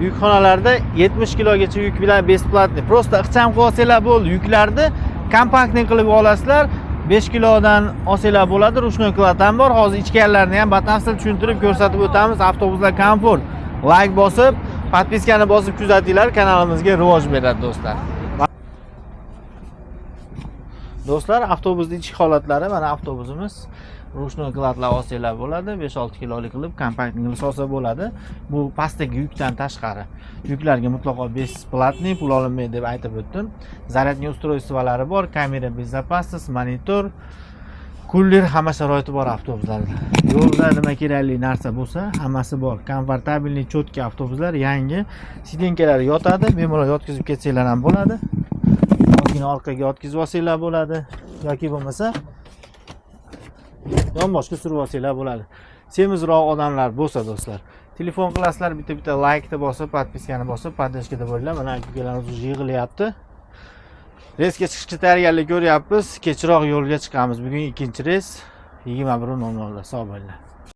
Yukxonalarda 70 kilogacha yuk bilan besplatniy. Prosta ixcham qilsanglar bo'ldi. Yuklarni kompaktniy qilib olasizlar. 5 kilodan olsanglar bo'ladi. Ruchnoy klat ham bor. Hozir ichganlarini ham batafsil tushuntirib ko'rsatib o'tamiz. Avtobuslar komfort. Like bosib, podpiskani bosib kuzatinglar, kanalimizga rivoj beradi do'stlar. Do'stlar, avtobusning ichki holatlari mana avtobusimiz. Ruchnoy klatlar olsanglar bo'ladi. 5-6 kilolik qilib kompaktniy qilib olsa bo'ladi. Bu pastdagi yukdan tashqari. Yuklarga mutlaqo besplatniy pul olinmaydi deb aytib o'tdim. Zaryadniy устройстволari bor, kamera безопасность, monitor, kuller, hamma sharoiti bor avtobuslarda. Yo'lda nima kerakli narsa bo'lsa, hammasi bor. Komfortabilniy, cho'tka avtobuslar, yangi sidenkalari yotadi. Bemalol yotkizib ketsanglar ham bo'ladi. Ozgina orqaga yotkizib olsanglar bo'ladi yoki bo'lmasa yonboshga surib olsanglar bo'ladi. Semizroq odamlar bo'lsa do'stlar, telefon qilasizlar, bitta like bosib, podpiskani bosib, podдержкада bo'linglar. Mana akalarimiz уже yig'ilyapti. Reysga chiqishga tayyorgarlik ko'ryapmiz. Kechroq yo'lga chiqamiz. Bugun ikkinchi reys 21:00 da. Sog' bo'linglar.